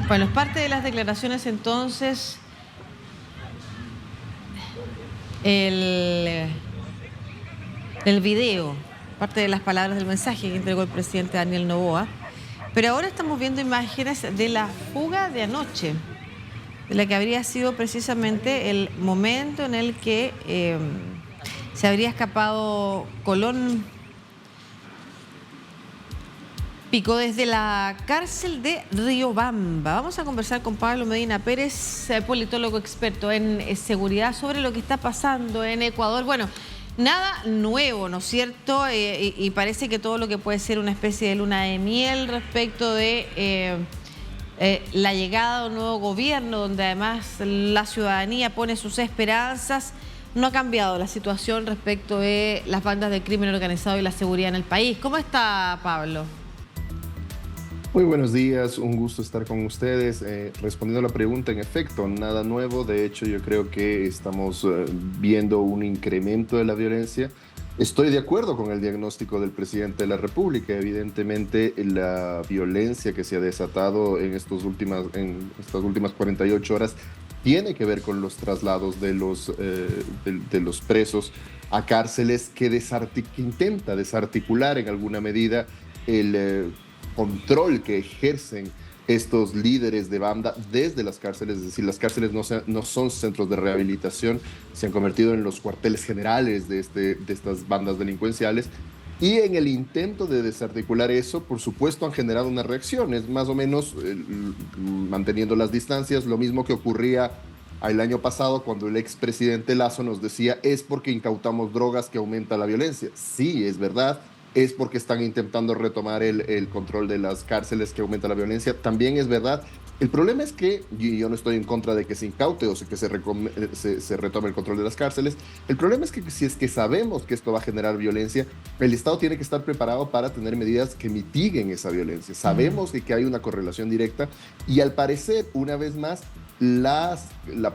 Bueno, es parte de las declaraciones entonces, el, el video, parte de las palabras del mensaje que entregó el presidente Daniel Noboa. Pero ahora estamos viendo imágenes de la fuga de anoche, de la que habría sido precisamente el momento en el que se habría escapado Colón Pico desde la cárcel de Riobamba. Vamos a conversar con Pablo Medina Pérez, politólogo experto en seguridad, sobre lo que está pasando en Ecuador. Bueno, nada nuevo, ¿no es cierto? Y parece que todo lo que puede ser una especie de luna de miel respecto de la llegada de un nuevo gobierno, donde además la ciudadanía pone sus esperanzas. No ha cambiado la situación respecto de las bandas de crimen organizado y la seguridad en el país. ¿Cómo está, Pablo? Muy buenos días, un gusto estar con ustedes. Respondiendo a la pregunta, en efecto, nada nuevo. De hecho, yo creo que estamos viendo un incremento de la violencia. Estoy de acuerdo con el diagnóstico del presidente de la República. Evidentemente, la violencia que se ha desatado en estas últimas 48 horas tiene que ver con los traslados de los presos a cárceles que intenta desarticular en alguna medida el control que ejercen estos líderes de banda desde las cárceles. Es decir, las cárceles no son centros de rehabilitación, se han convertido en los cuarteles generales de estas bandas delincuenciales. Y en el intento de desarticular eso, por supuesto, han generado unas reacciones, más o menos manteniendo las distancias, lo mismo que ocurría el año pasado cuando el expresidente Lasso nos decía: es porque incautamos drogas que aumenta la violencia. Sí, es verdad. Es porque están intentando retomar el control de las cárceles que aumenta la violencia. También es verdad. El problema es que yo no estoy en contra de que se incaute o que se retome el control de las cárceles. El problema es que si es que sabemos que esto va a generar violencia, el Estado tiene que estar preparado para tener medidas que mitiguen esa violencia. Sabemos que hay una correlación directa y, al parecer, una vez más, la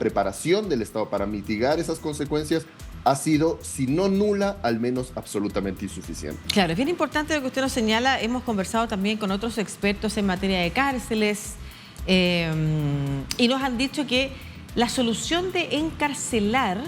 preparación del Estado para mitigar esas consecuencias ha sido, si no nula, al menos absolutamente insuficiente. Claro, es bien importante lo que usted nos señala. Hemos conversado también con otros expertos en materia de cárceles y nos han dicho que la solución de encarcelar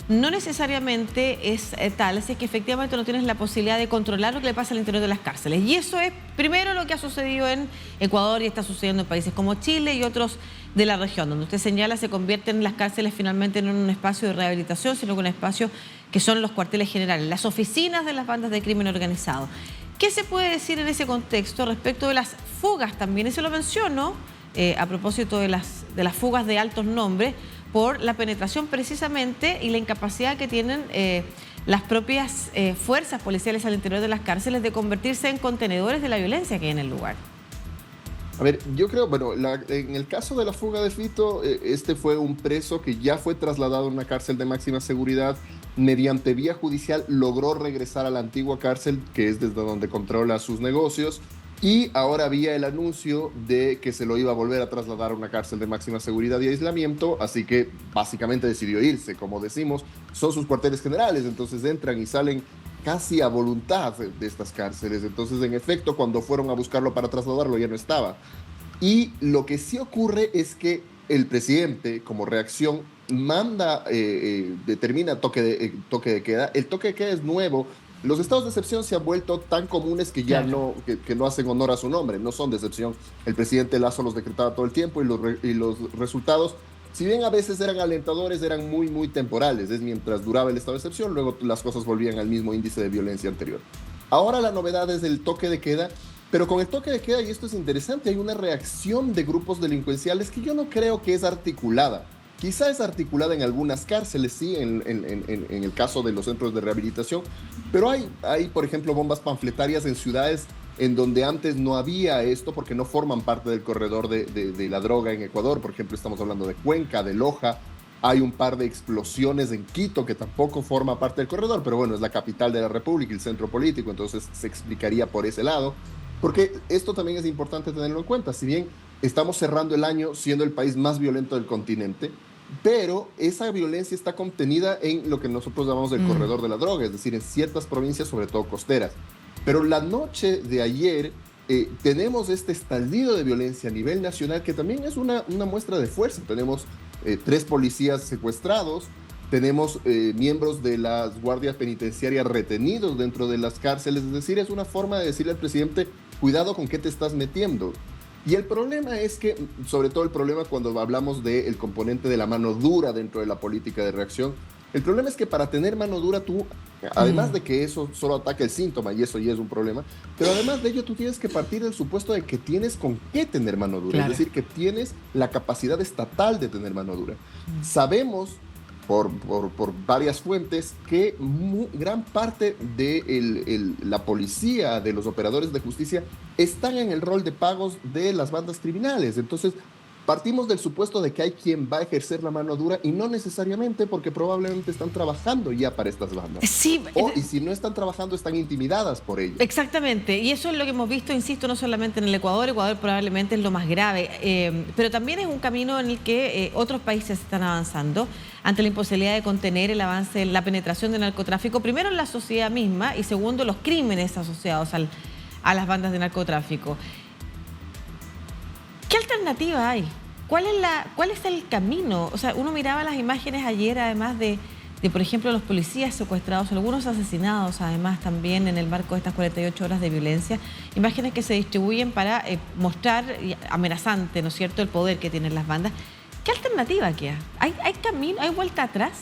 no necesariamente es tal, si es que efectivamente no tienes la posibilidad de controlar lo que le pasa al interior de las cárceles. Y eso es primero lo que ha sucedido en Ecuador y está sucediendo en países como Chile y otros de la región, donde usted señala se convierten las cárceles finalmente no en un espacio de rehabilitación, sino que un espacio que son los cuarteles generales, las oficinas de las bandas de crimen organizado. ¿Qué se puede decir en ese contexto respecto de las fugas también? Eso lo menciono a propósito de las fugas de altos nombres, por la penetración precisamente y la incapacidad que tienen las propias fuerzas policiales al interior de las cárceles de convertirse en contenedores de la violencia que hay en el lugar. A ver, yo creo, bueno, en el caso de la fuga de Fito, este fue un preso que ya fue trasladado a una cárcel de máxima seguridad. Mediante vía judicial logró regresar a la antigua cárcel, que es desde donde controla sus negocios, y ahora había el anuncio de que se lo iba a volver a trasladar a una cárcel de máxima seguridad y aislamiento, así que básicamente decidió irse. Como decimos, son sus cuarteles generales, entonces entran y salen casi a voluntad de estas cárceles. Entonces, en efecto, cuando fueron a buscarlo para trasladarlo, ya no estaba. Y lo que sí ocurre es que el presidente, como reacción, determina toque de queda. El toque de queda es nuevo. Los estados de excepción se han vuelto tan comunes que ya no hacen honor a su nombre, no son de excepción. El presidente Lasso los decretaba todo el tiempo y los resultados, si bien a veces eran alentadores, eran muy, muy temporales. Es mientras duraba el estado de excepción, luego las cosas volvían al mismo índice de violencia anterior. Ahora la novedad es el toque de queda, pero con el toque de queda, y esto es interesante, hay una reacción de grupos delincuenciales que yo no creo que es articulada. Quizá es articulada en algunas cárceles, sí, en el caso de los centros de rehabilitación, pero hay, por ejemplo, bombas panfletarias en ciudades en donde antes no había esto porque no forman parte del corredor de la droga en Ecuador. Por ejemplo, estamos hablando de Cuenca, de Loja. Hay un par de explosiones en Quito que tampoco forma parte del corredor, pero bueno, es la capital de la República y el centro político, entonces se explicaría por ese lado. Porque esto también es importante tenerlo en cuenta. Si bien estamos cerrando el año siendo el país más violento del continente, pero esa violencia está contenida en lo que nosotros llamamos el corredor de la droga, es decir, en ciertas provincias, sobre todo costeras. Pero la noche de ayer tenemos este estallido de violencia a nivel nacional, que también es una muestra de fuerza. Tenemos 3 policías secuestrados, tenemos miembros de las guardias penitenciarias retenidos dentro de las cárceles. Es decir, es una forma de decirle al presidente, cuidado con qué te estás metiendo. Y el problema es que, sobre todo el problema cuando hablamos del componente de la mano dura dentro de la política de reacción, el problema es que para tener mano dura tú, además de que eso solo ataca el síntoma, y eso ya es un problema, pero además de ello tú tienes que partir del supuesto de que tienes con qué tener mano dura, claro. Es decir, que tienes la capacidad estatal de tener mano dura. Sabemos por varias fuentes que gran parte de la policía, de los operadores de justicia, están en el rol de pagos de las bandas criminales. Entonces, partimos del supuesto de que hay quien va a ejercer la mano dura y no necesariamente, porque probablemente están trabajando ya para estas bandas. Sí. Y si no están trabajando, están intimidadas por ello. Exactamente. Y eso es lo que hemos visto, insisto, no solamente en el Ecuador. Ecuador probablemente es lo más grave. Pero también es un camino en el que otros países están avanzando ante la imposibilidad de contener el avance, la penetración del narcotráfico. Primero en la sociedad misma y segundo los crímenes asociados a las bandas de narcotráfico. ¿Qué alternativa hay? ¿Cuál es el camino? O sea, uno miraba las imágenes ayer, además de, por ejemplo, los policías secuestrados, algunos asesinados, además también en el marco de estas 48 horas de violencia, imágenes que se distribuyen para mostrar amenazante, ¿no es cierto?, el poder que tienen las bandas. ¿Qué alternativa queda? ¿Hay camino? ¿Hay vuelta atrás?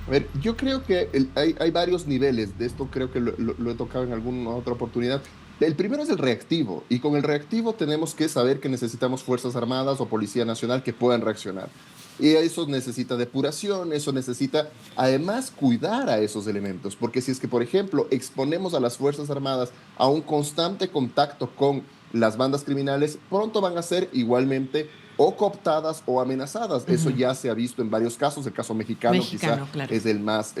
A ver, yo creo que hay varios niveles de esto, creo que lo he tocado en alguna otra oportunidad. El primero es el reactivo, y con el reactivo tenemos que saber que necesitamos Fuerzas Armadas o Policía Nacional que puedan reaccionar. Y eso necesita depuración, eso necesita además cuidar a esos elementos, porque si es que, por ejemplo, exponemos a las Fuerzas Armadas a un constante contacto con las bandas criminales, pronto van a ser igualmente o cooptadas o amenazadas. Eso ya se ha visto en varios casos. El caso mexicano quizá claro. Es el más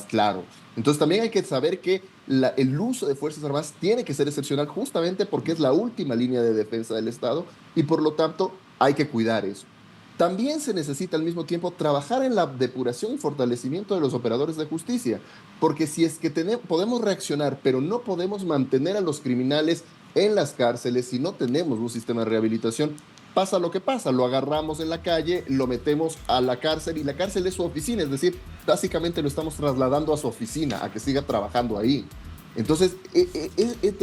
claro. Entonces también hay que saber que el uso de Fuerzas Armadas tiene que ser excepcional justamente porque es la última línea de defensa del Estado y por lo tanto hay que cuidar eso. También se necesita al mismo tiempo trabajar en la depuración y fortalecimiento de los operadores de justicia, porque si es que podemos reaccionar, pero no podemos mantener a los criminales en las cárceles, si no tenemos un sistema de rehabilitación, pasa lo que pasa, lo agarramos en la calle, lo metemos a la cárcel y la cárcel es su oficina, es decir, básicamente lo estamos trasladando a su oficina, a que siga trabajando ahí. Entonces,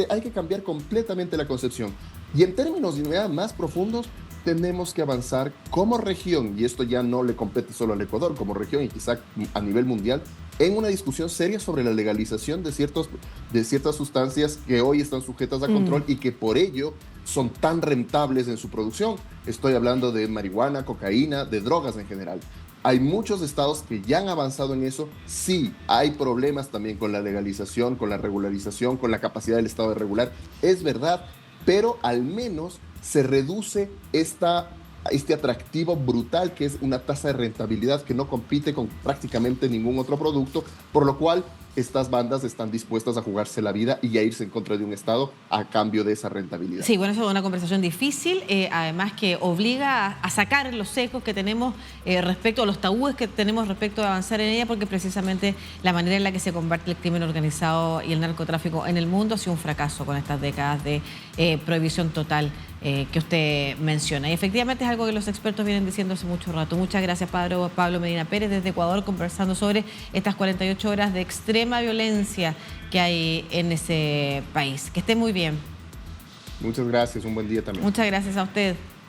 hay que cambiar completamente la concepción. Y en términos más profundos, tenemos que avanzar como región, y esto ya no le compete solo al Ecuador, como región y quizá a nivel mundial, en una discusión seria sobre la legalización de ciertas sustancias que hoy están sujetas a control y que por ello son tan rentables en su producción. Estoy hablando de marihuana, cocaína, de drogas en general. Hay muchos estados que ya han avanzado en eso. Sí, hay problemas también con la legalización, con la regularización, con la capacidad del Estado de regular. Es verdad, pero al menos se reduce este atractivo brutal que es una tasa de rentabilidad que no compite con prácticamente ningún otro producto, por lo cual estas bandas están dispuestas a jugarse la vida y a irse en contra de un Estado a cambio de esa rentabilidad. Sí, bueno, eso es una conversación difícil, además que obliga a sacar los ecos que tenemos respecto a los tabúes que tenemos respecto a avanzar en ella, porque precisamente la manera en la que se combate el crimen organizado y el narcotráfico en el mundo ha sido un fracaso con estas décadas de prohibición total que usted menciona. Y efectivamente es algo que los expertos vienen diciendo hace mucho rato. Muchas gracias, Pablo Medina Pérez, desde Ecuador, conversando sobre estas 48 horas de extrema violencia que hay en ese país. Que esté muy bien. Muchas gracias, un buen día también. Muchas gracias a usted.